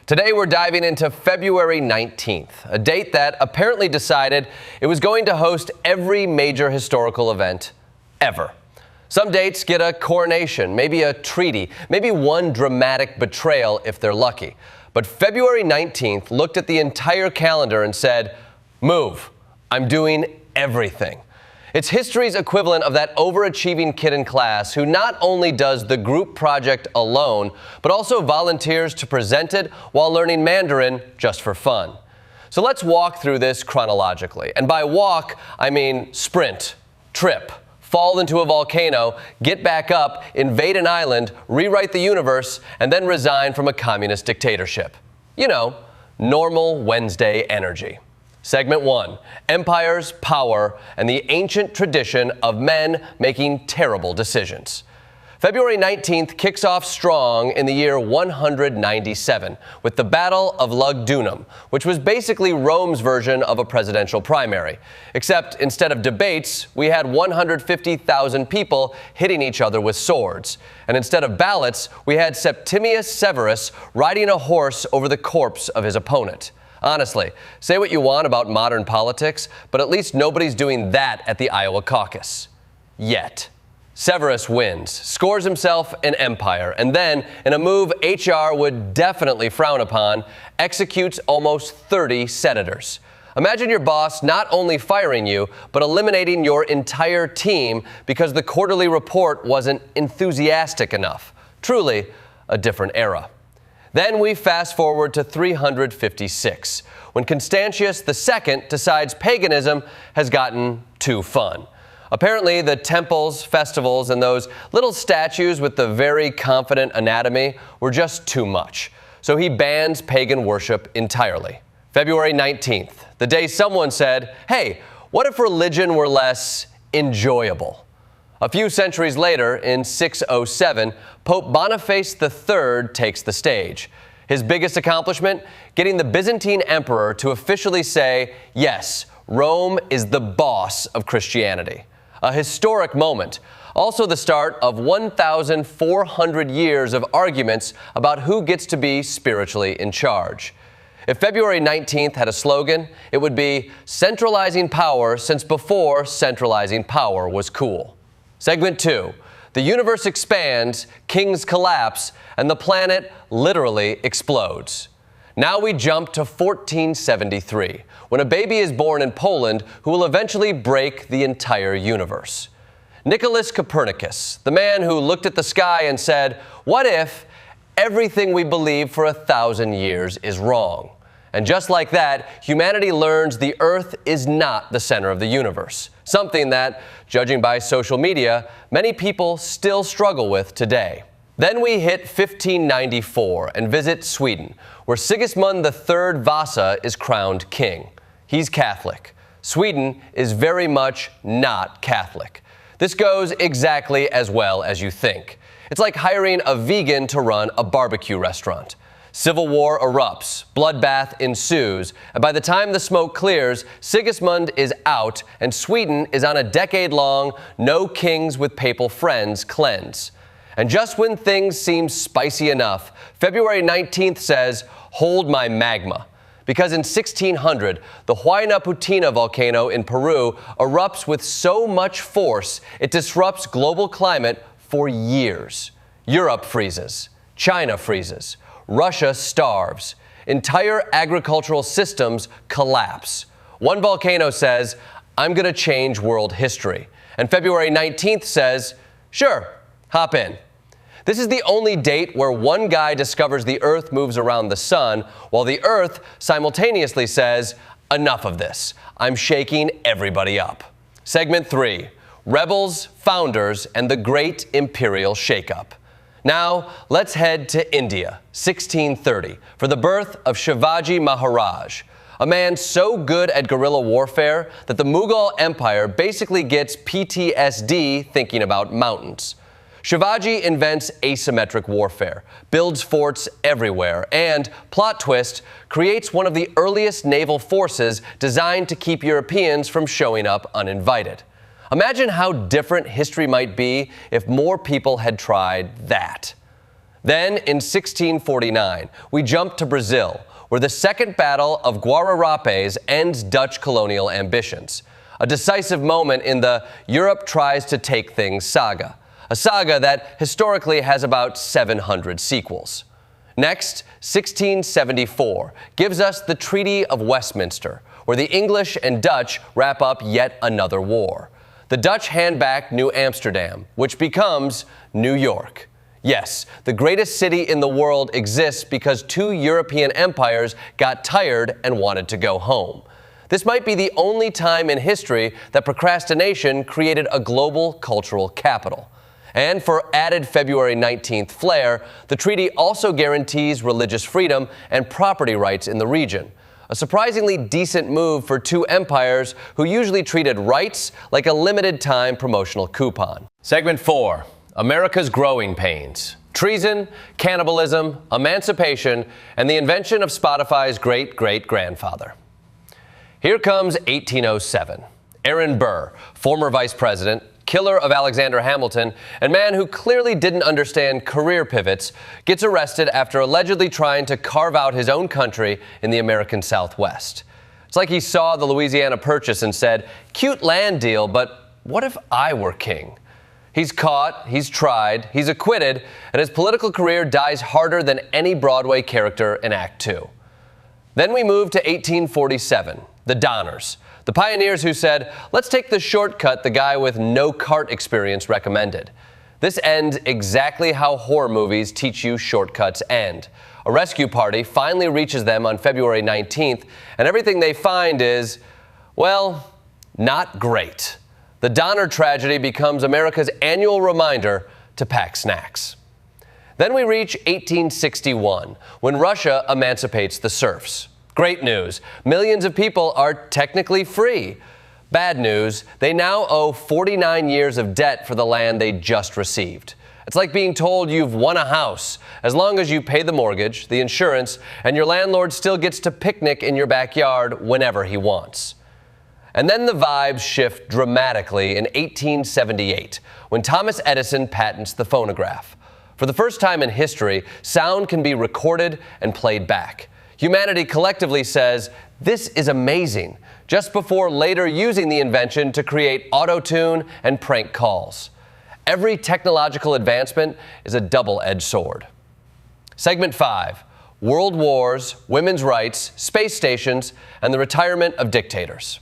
Today we're diving into February 19th, a date that apparently decided it was going to host every major historical event ever. Some dates get a coronation, maybe a treaty, maybe one dramatic betrayal if they're lucky. But February 19th looked at the entire calendar and said, "Move, I'm doing everything." It's history's equivalent of that overachieving kid in class who not only does the group project alone, but also volunteers to present it while learning Mandarin just for fun. So let's walk through this chronologically. And by walk, I mean sprint, trip, fall into a volcano, get back up, invade an island, rewrite the universe, and then resign from a communist dictatorship. You know, normal Wednesday energy. Segment 1, empires, power, and the ancient tradition of men making terrible decisions. February 19th kicks off strong in the year 197 with the Battle of Lugdunum, which was basically Rome's version of a presidential primary. Except instead of debates, we had 150,000 people hitting each other with swords. And instead of ballots, we had Septimius Severus riding a horse over the corpse of his opponent. Honestly, say what you want about modern politics, but at least nobody's doing that at the Iowa caucus. Yet. Severus wins, scores himself an empire, and then, in a move HR would definitely frown upon, executes almost 30 senators. Imagine your boss not only firing you, but eliminating your entire team because the quarterly report wasn't enthusiastic enough. Truly, a different era. Then we fast forward to 356, when Constantius II decides paganism has gotten too fun. Apparently, the temples, festivals, and those little statues with the very confident anatomy were just too much. So he bans pagan worship entirely. February 19th, the day someone said, "Hey, what if religion were less enjoyable?" A few centuries later, in 607, Pope Boniface III takes the stage. His biggest accomplishment? Getting the Byzantine emperor to officially say, yes, Rome is the boss of Christianity. A historic moment. Also the start of 1,400 years of arguments about who gets to be spiritually in charge. If February 19th had a slogan, it would be centralizing power since before centralizing power was cool. Segment 2, the universe expands, kings collapse, and the planet literally explodes. Now we jump to 1473, when a baby is born in Poland who will eventually break the entire universe. Nicholas Copernicus, the man who looked at the sky and said, "What if everything we believe for 1,000 years is wrong?" And just like that, humanity learns the Earth is not the center of the universe, something that, judging by social media, many people still struggle with today. Then we hit 1594 and visit Sweden, where Sigismund III Vasa is crowned king. He's Catholic. Sweden is very much not Catholic. This goes exactly as well as you think. It's like hiring a vegan to run a barbecue restaurant. Civil war erupts, bloodbath ensues, and by the time the smoke clears, Sigismund is out and Sweden is on a decade-long no kings with papal friends cleanse. And just when things seem spicy enough, February 19th says, "Hold my magma." Because in 1600, the Huayna Putina volcano in Peru erupts with so much force it disrupts global climate for years. Europe freezes, China freezes, Russia starves. Entire agricultural systems collapse. One volcano says, "I'm going to change world history." And February 19th says, "Sure, hop in." This is the only date where one guy discovers the Earth moves around the sun, while the Earth simultaneously says, "Enough of this. I'm shaking everybody up." Segment 3, rebels, founders, and the Great Imperial Shakeup. Now, let's head to India, 1630, for the birth of Shivaji Maharaj, a man so good at guerrilla warfare that the Mughal Empire basically gets PTSD thinking about mountains. Shivaji invents asymmetric warfare, builds forts everywhere, and, plot twist, creates one of the earliest naval forces designed to keep Europeans from showing up uninvited. Imagine how different history might be if more people had tried that. Then, in 1649, we jump to Brazil, where the Second Battle of Guararapes ends Dutch colonial ambitions. A decisive moment in the Europe tries to take things saga, a saga that historically has about 700 sequels. Next, 1674 gives us the Treaty of Westminster, where the English and Dutch wrap up yet another war. The Dutch hand back New Amsterdam, which becomes New York. Yes, the greatest city in the world exists because two European empires got tired and wanted to go home. This might be the only time in history that procrastination created a global cultural capital. And for added February 19th flair, the treaty also guarantees religious freedom and property rights in the region. A surprisingly decent move for two empires who usually treated rights like a limited-time promotional coupon. Segment 4. America's growing pains. Treason, cannibalism, emancipation, and the invention of Spotify's great-great-grandfather. Here comes 1807. Aaron Burr, former vice president, killer of Alexander Hamilton, and man who clearly didn't understand career pivots, gets arrested after allegedly trying to carve out his own country in the American Southwest. It's like he saw the Louisiana Purchase and said, "Cute land deal, but what if I were king?" He's caught, he's tried, he's acquitted, and his political career dies harder than any Broadway character in Act Two. Then we move to 1847, the Donners, the pioneers who said, let's take the shortcut the guy with no cart experience recommended. This ends exactly how horror movies teach you shortcuts end. A rescue party finally reaches them on February 19th, and everything they find is, well, not great. The Donner tragedy becomes America's annual reminder to pack snacks. Then we reach 1861, when Russia emancipates the serfs. Great news, millions of people are technically free. Bad news, they now owe 49 years of debt for the land they just received. It's like being told you've won a house, as long as you pay the mortgage, the insurance, and your landlord still gets to picnic in your backyard whenever he wants. And then the vibes shift dramatically in 1878, when Thomas Edison patents the phonograph. For the first time in history, sound can be recorded and played back. Humanity collectively says, this is amazing, just before later using the invention to create auto-tune and prank calls. Every technological advancement is a double-edged sword. Segment 5, World Wars, Women's Rights, Space Stations, and the Retirement of Dictators.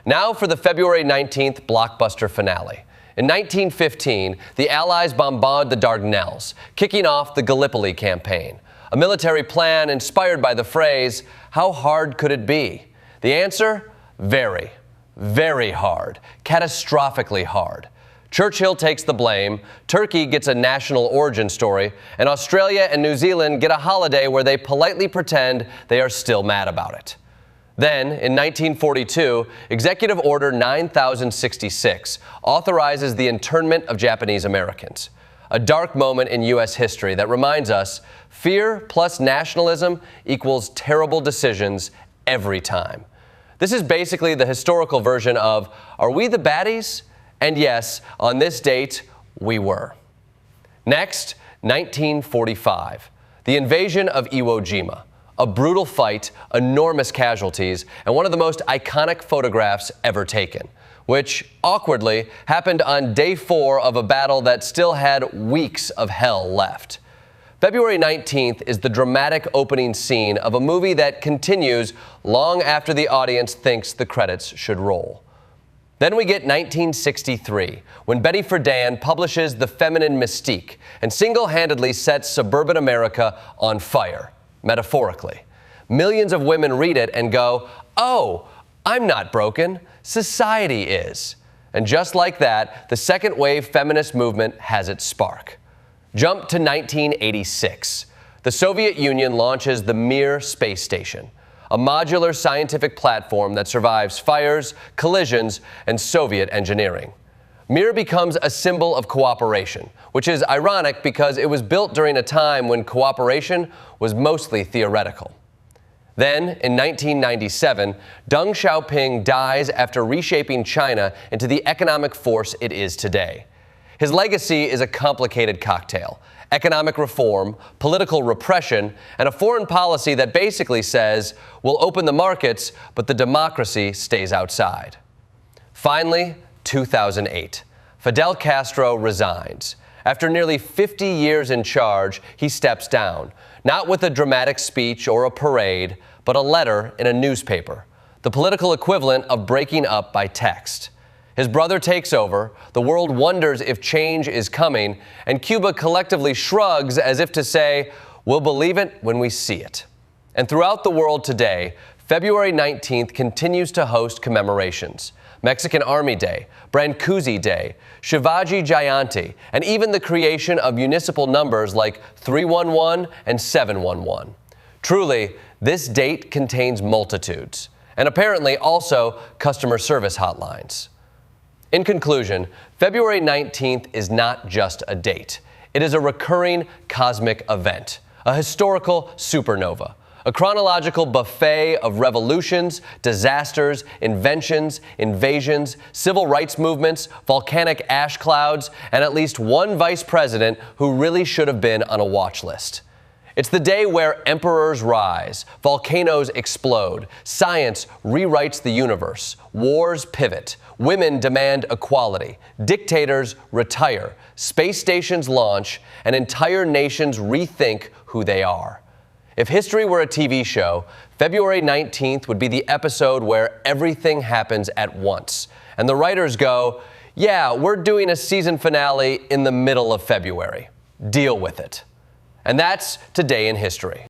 Now for the February 19th blockbuster finale. In 1915, the Allies bombard the Dardanelles, kicking off the Gallipoli campaign, a military plan inspired by the phrase, how hard could it be? The answer? Very, very hard, catastrophically hard. Churchill takes the blame, Turkey gets a national origin story, and Australia and New Zealand get a holiday where they politely pretend they are still mad about it. Then, in 1942, Executive Order 9066 authorizes the internment of Japanese Americans. A dark moment in U.S. history that reminds us fear plus nationalism equals terrible decisions every time. This is basically the historical version of, are we the baddies? And yes, on this date, we were. Next, 1945, the invasion of Iwo Jima. A brutal fight, enormous casualties, and one of the most iconic photographs ever taken, which, awkwardly, happened on day 4 of a battle that still had weeks of hell left. February 19th is the dramatic opening scene of a movie that continues long after the audience thinks the credits should roll. Then we get 1963, when Betty Friedan publishes The Feminine Mystique and single-handedly sets suburban America on fire. Metaphorically. Millions of women read it and go, oh, I'm not broken, society is. And just like that, the second wave feminist movement has its spark. Jump to 1986. The Soviet Union launches the Mir space station, a modular scientific platform that survives fires, collisions, and Soviet engineering. Mir becomes a symbol of cooperation, which is ironic because it was built during a time when cooperation was mostly theoretical. Then, in 1997, Deng Xiaoping dies after reshaping China into the economic force it is today. His legacy is a complicated cocktail. economic reform, political repression, and a foreign policy that basically says we'll open the markets, but the democracy stays outside. Finally, 2008. Fidel Castro resigns. After nearly 50 years in charge, he steps down, not with a dramatic speech or a parade, but a letter in a newspaper, the political equivalent of breaking up by text. His brother takes over, the world wonders if change is coming, and Cuba collectively shrugs as if to say, we'll believe it when we see it. And throughout the world today, February 19th continues to host commemorations. Mexican Army Day, Brancusi Day, Shivaji Jayanti, and even the creation of municipal numbers like 311 and 711. Truly, this date contains multitudes, and apparently also customer service hotlines. In conclusion, February 19th is not just a date. It is a recurring cosmic event, a historical supernova, a chronological buffet of revolutions, disasters, inventions, invasions, civil rights movements, volcanic ash clouds, and at least one vice president who really should have been on a watch list. It's the day where emperors rise, volcanoes explode, science rewrites the universe, wars pivot, women demand equality, dictators retire, space stations launch, and entire nations rethink who they are. If history were a TV show, February 19th would be the episode where everything happens at once, and the writers go, yeah, we're doing a season finale in the middle of February. Deal with it. And that's Today in History.